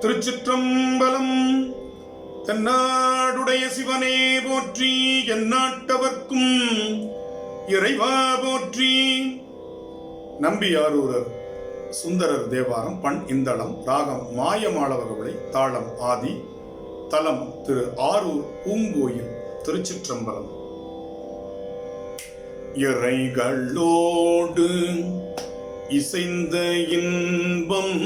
திருச்சிற்றம்பலம். தென்னாடுடைய சிவனே போற்றி, எந்நாட்டவர்க்கும் இறைவா போற்றி. நம்பியாரூரர் சுந்தரர் தேவாரம். பண் இந்தளம். ராகம் மாயமாளவகவளை. தாளம் ஆதி. தலம் திரு ஆரூர் பூங்கோயில். திருச்சிற்றம்பலம். இறைகளோடு இசைந்த இன்பம்,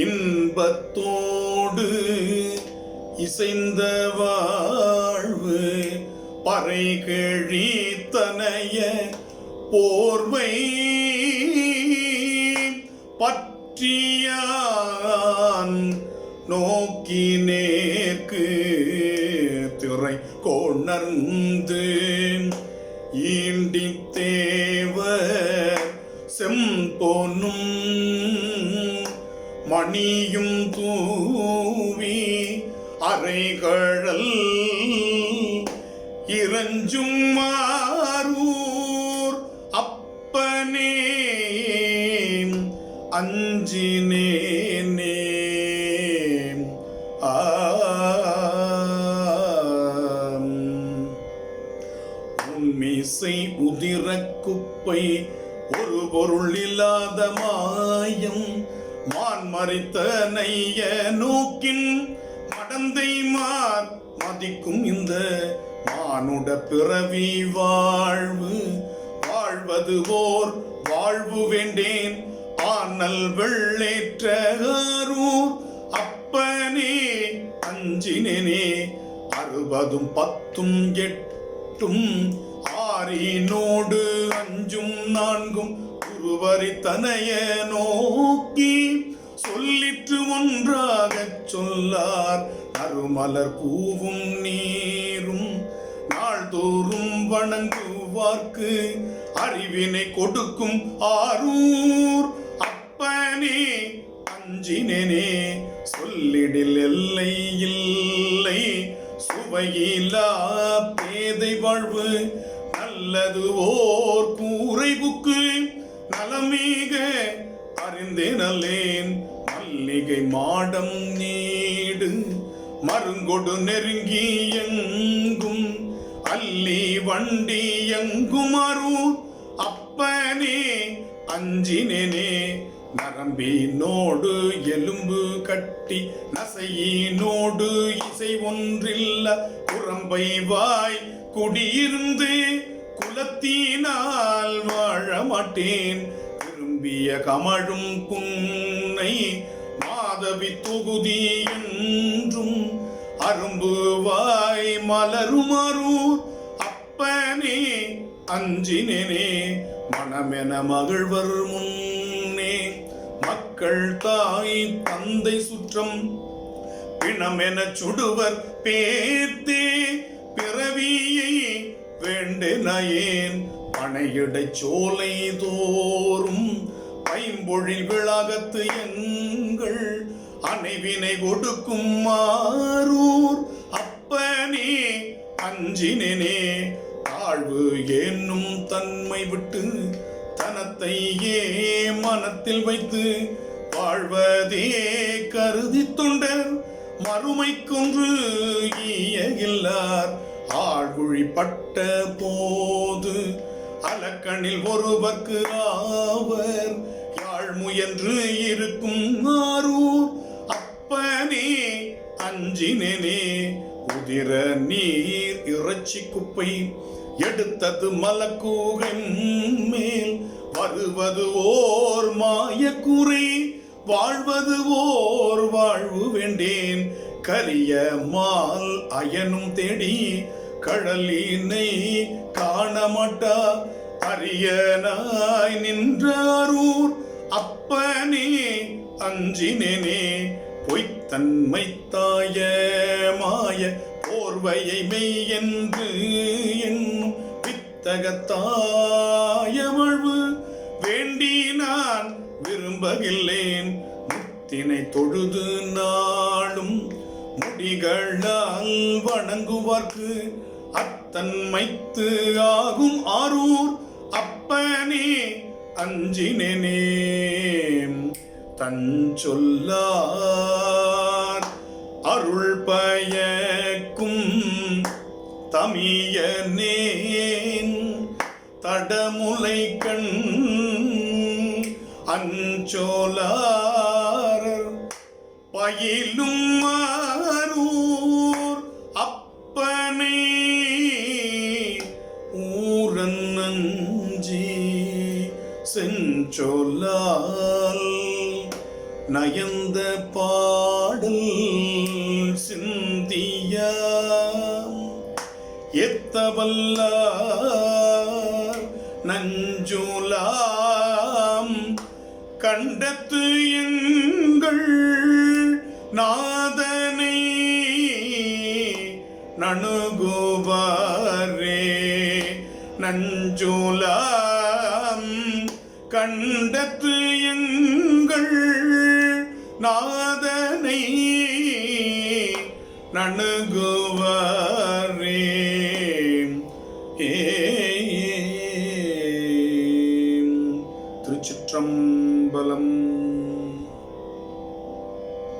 இன்பத்தோடு இசைந்த வாழ்வு, பறைகழி தனைய போர்வை பற்றியான் நோக்கி நேர்க்கு திரை கொணர்ந்து ஈண்டி தேவர் செம்பொன்னும் மணியும் தூவி அரைகழல் இறஞ்சும் மாரூர் அப்பனே அஞ்சினேனே. உன்மிசை உதிர குப்பை ஒரு பொருள் இல்லாத மாயம், மான் மறித்த நைய நோக்கின் மடந்தை மார் மதிக்கும் இந்த மானுட பிறவி வாழ்வு. வாழ்வது ஓர் வாழ்வு வேண்டேன் ஆனல் வெள்ளேற்ற ஆரூர் அப்பனே அஞ்சினேனே. 60 10 8 ஆறினோடு 5 4 குருவரி தனைய நோக்கி சொல்லிற்று ஒன்றாகச் சொல்லார். நறுமலர் பூவும் நீரும் நாள்தோறும் வணங்குவார்க்கு அறிவினை கொடுக்கும் ஆரூர் அப்பனே அஞ்சினேனே. சொல்லிடில் எல்லை இல்லை சுவையிலா பேதை வாழ்வு, நல்லது ஓர் கூரை புக்கு நலமீக அறிந்தே நல்லேன். மல்லிகை மாடம் நீடு மருங்கொடு நெருங்கி எங்கும் அல்லி வண்டி எங்கும் அரூர் அப்பனே அஞ்சினேனே. நரம்பினோடு எலும்பு கட்டி நசையினோடு இசை ஒன்றில்ல புறம்பை வாய் குடியிருந்து குலத்தினால் வாழ மாட்டேன். விரும்பிய கமழும் புன்னை மாதவி தொகுதி என்றும் அரும்பு வாய் மலரும் அரூர் அப்பனே அஞ்சினேனே. மனமென மகிழ்வர் முன்னே மக்கள் தாய் தந்தை சுற்றம் பிணமென சுடுவர் பேர்த்தே பிறவியை வேண்டேன். பனையிடை சோலை தோறும் பைம்பொழில் விளாகத்து எங்கள் அணைவினை கொடுக்கும் ஆரூர் அப்பனே அஞ்சினேனே. தாழ்வு என்னும் தன்மை விட்டு தனத்தை மனத்தில் வைத்து வாழ்வதே கருதி தொண்டர் மறுமை கொன்று ஈயகில்லார். ஆழ்குழி பட்ட போது அலக்கணில் ஒருவர்க்கு ஆவர் யாழ் முயன்று இருக்கும் ஆரூர் அப்பனே அஞ்சினேனே. உதிர நீர் இறைச்சி குப்பை எடுத்தது மலக்கூகை மேல் வருவது ஓர் மாயக்கூரை, வாழ்வது ஓர் வாழ்வு வேண்டேன். கரிய மால் அயனும் தேடி கடலினை காணமாட்டா அரியனாய் நின்றாரூர் அப்பனே அஞ்சினேனே. பொய்த்தன்மை தாய மாய போர்வையை மெய் என்று என்னும் வித்தகத்தாய வாழ்வு வேண்டி நான் விரும்பகில்லேன். முத்தினை தொழுது நாளும் முடிகளால் வணங்குவார்க்கு அத்தன்மைத்து ஆகும் ஆரூர் அப்பனே அஞ்சினேனே. தஞ்சொல்லார் அருள் பயக்கும் தமியனேன் தடமுலை கண் அஞ்சோலார் பயிலும் மாரூர் அப்பனே ஊரன் நஞ்சி செஞ்சொல்லால் நயந்த பாடல் சிந்தியா எத்தவல்லார் நஞ்சுலாம் கண்டத்து எங்கள் நாதனை நணுகுவாரே நஞ்சுலாம் கண்டத்து எங்கள் நாதனை நணுகுவாரே. திருச்சிற்றம்பலம்.